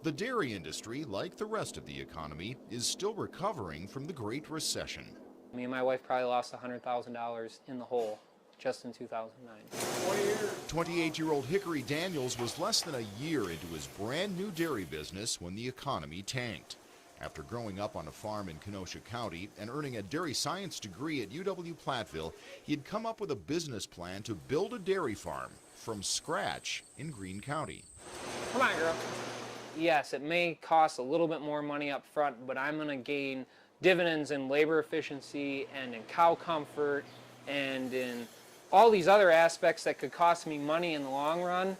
The dairy industry, like the rest of the economy, is still recovering from the Great Recession. Me and my wife probably lost $100,000 in the hole just in 2009. 28-year-old Hickory Daniels was less than a year into his brand new dairy business when the economy tanked. After growing up on a farm in Kenosha County and earning a dairy science degree at UW-Platteville, he had come up with a business plan to build a dairy farm from scratch in Greene County. Come on, girl. Yes, it may cost a little bit more money up front, but I'm going to gain dividends in labor efficiency and in cow comfort and in all these other aspects that could cost me money in the long run,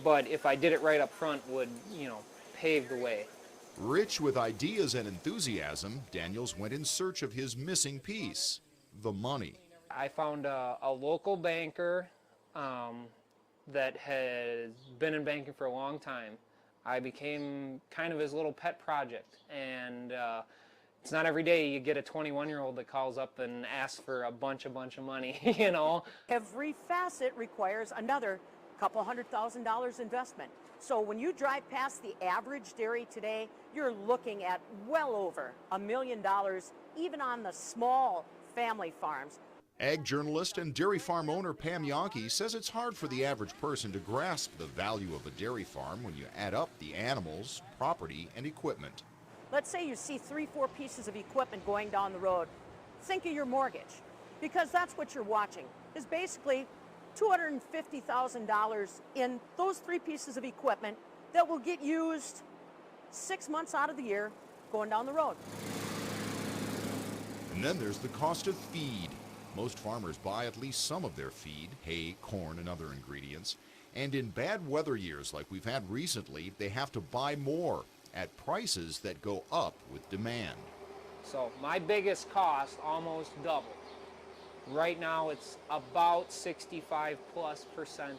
but if I did it right up front would, pave the way. Rich with ideas and enthusiasm, Daniels went in search of his missing piece, the money. I found a local banker that had been in banking for a long time. I became kind of his little pet project, and it's not every day you get a 21-year-old that calls up and asks for a bunch of money, Every facet requires another couple $100,000 investment. So when you drive past the average dairy today, you're looking at well over $1 million, even on the small family farms. Ag journalist and dairy farm owner Pam Yonke says it's hard for the average person to grasp the value of a dairy farm when you add up the animals, property, and equipment. Let's say you see 3-4 pieces of equipment going down the road. Think of your mortgage, because that's what you're watching, is basically $250,000 in those 3 pieces of equipment that will get used 6 months out of the year going down the road. And then there's the cost of feed. Most farmers buy at least some of their feed, hay, corn, and other ingredients. And in bad weather years like we've had recently, they have to buy more at prices that go up with demand. So my biggest cost almost doubled. Right now it's about 65+%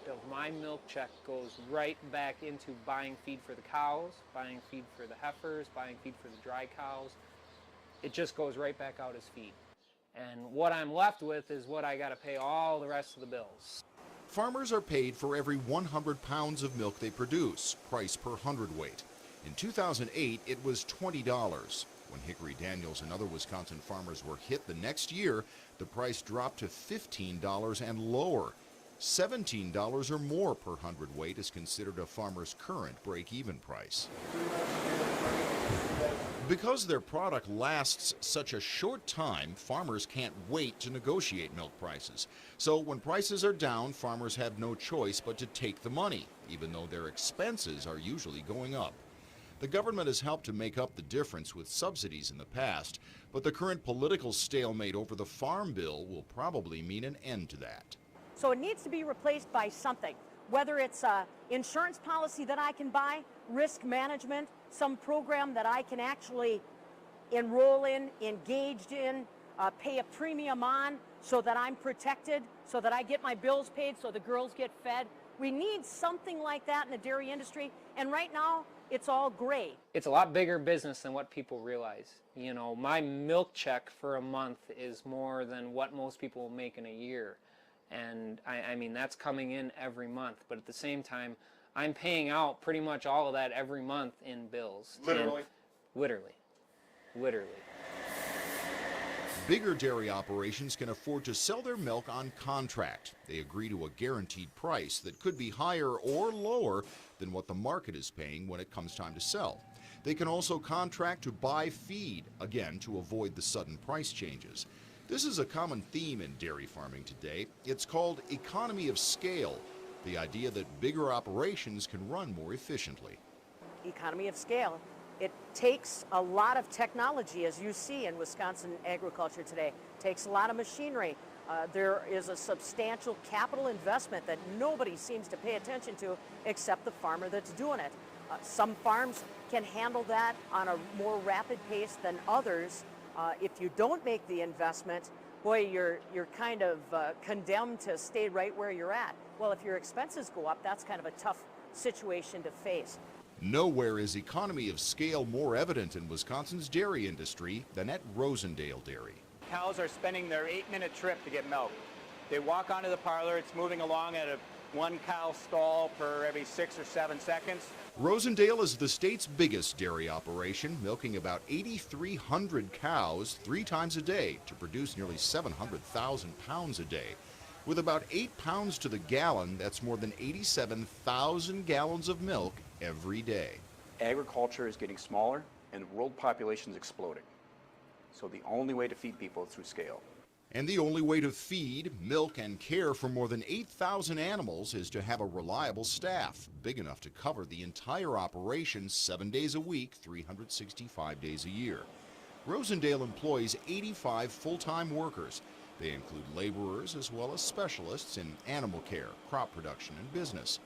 of my milk check goes right back into buying feed for the cows, buying feed for the heifers, buying feed for the dry cows. It just goes right back out as feed. And what I'm left with is what I got to pay all the rest of the bills. Farmers are paid for every 100 pounds of milk they produce, price per hundredweight. In 2008, it was $20. When Hickory Daniels and other Wisconsin farmers were hit the next year, the price dropped to $15 and lower. $17 or more per hundredweight is considered a farmer's current break-even price. Because their product lasts such a short time, farmers can't wait to negotiate milk prices. So when prices are down, farmers have no choice but to take the money, even though their expenses are usually going up. The government has helped to make up the difference with subsidies in the past, but the current political stalemate over the Farm Bill will probably mean an end to that. So it needs to be replaced by something, whether it's an insurance policy that I can buy, risk management, some program that I can actually enroll in, engaged in, pay a premium on so that I'm protected, so that I get my bills paid, so the girls get fed. We need something like that in the dairy industry, and right now it's all gray. It's a lot bigger business than what people realize. My milk check for a month is more than what most people make in a year. And I mean, that's coming in every month, but at the same time, I'm paying out pretty much all of that every month in bills. Literally? Literally. Bigger dairy operations can afford to sell their milk on contract. They agree to a guaranteed price that could be higher or lower than what the market is paying when it comes time to sell. They can also contract to buy feed, again to avoid the sudden price changes. This is a common theme in dairy farming today. It's called economy of scale, the idea that bigger operations can run more efficiently. Economy of scale. It takes a lot of technology, as you see in Wisconsin agriculture today. It takes a lot of machinery. There is a substantial capital investment that nobody seems to pay attention to except the farmer that's doing it. Some farms can handle that on a more rapid pace than others. If you don't make the investment, boy, you're kind of condemned to stay right where you're at. Well, if your expenses go up, that's kind of a tough situation to face. Nowhere is economy of scale more evident in Wisconsin's dairy industry than at Rosendale Dairy. Cows are spending their 8-minute trip to get milk. They walk onto the parlor, it's moving along at a one cow stall per every 6 or 7 seconds. Rosendale is the state's biggest dairy operation, milking about 8,300 cows 3 times a day to produce nearly 700,000 pounds a day. With about 8 pounds to the gallon, that's more than 87,000 gallons of milk every day. Agriculture is getting smaller and the world population is exploding. So the only way to feed people is through scale. And the only way to feed, milk, and care for more than 8,000 animals is to have a reliable staff, big enough to cover the entire operation 7 days a week, 365 days a year. Rosendale employs 85 full-time workers. They include laborers as well as specialists in animal care, crop production, and business.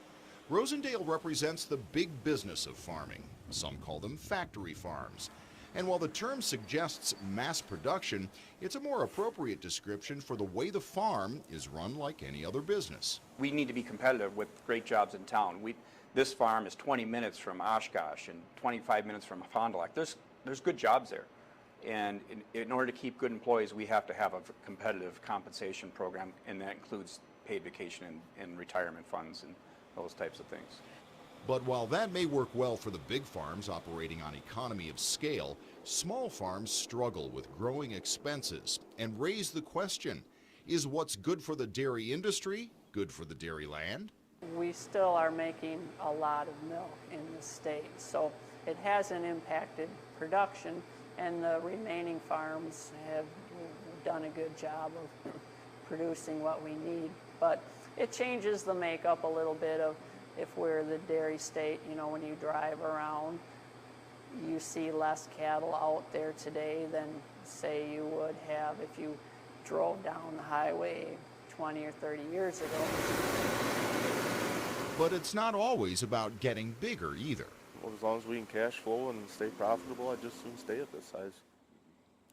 Rosendale represents the big business of farming. Some call them factory farms. And while the term suggests mass production, it's a more appropriate description for the way the farm is run like any other business. We need to be competitive with great jobs in town. This farm is 20 minutes from Oshkosh and 25 minutes from Fond du Lac. There's good jobs there. And in order to keep good employees, we have to have a competitive compensation program, and that includes paid vacation and retirement funds and those types of things. But while that may work well for the big farms operating on economy of scale, small farms struggle with growing expenses and raise the question, is what's good for the dairy industry good for the dairy land? We still are making a lot of milk in the state, so it hasn't impacted production, and the remaining farms have done a good job of producing what we need. But it changes the makeup a little bit of if we're the dairy state. You know, when you drive around, you see less cattle out there today than, say, you would have if you drove down the highway 20 or 30 years ago. But it's not always about getting bigger either. Well, as long as we can cash flow and stay profitable, I'd just soon stay at this size.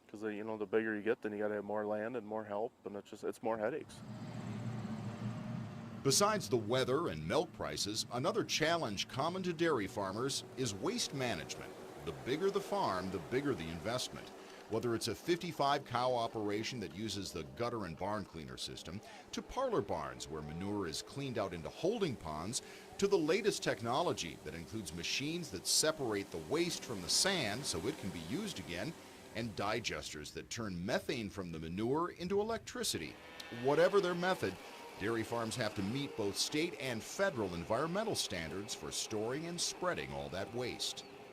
Because, you know, the bigger you get, then you got to have more land and more help, and it's more headaches. Besides the weather and milk prices, another challenge common to dairy farmers is waste management. The bigger the farm, the bigger the investment. Whether it's a 55-cow operation that uses the gutter and barn cleaner system, to parlor barns where manure is cleaned out into holding ponds, to the latest technology that includes machines that separate the waste from the sand so it can be used again, and digesters that turn methane from the manure into electricity. Whatever their method, dairy farms have to meet both state and federal environmental standards for storing and spreading all that waste.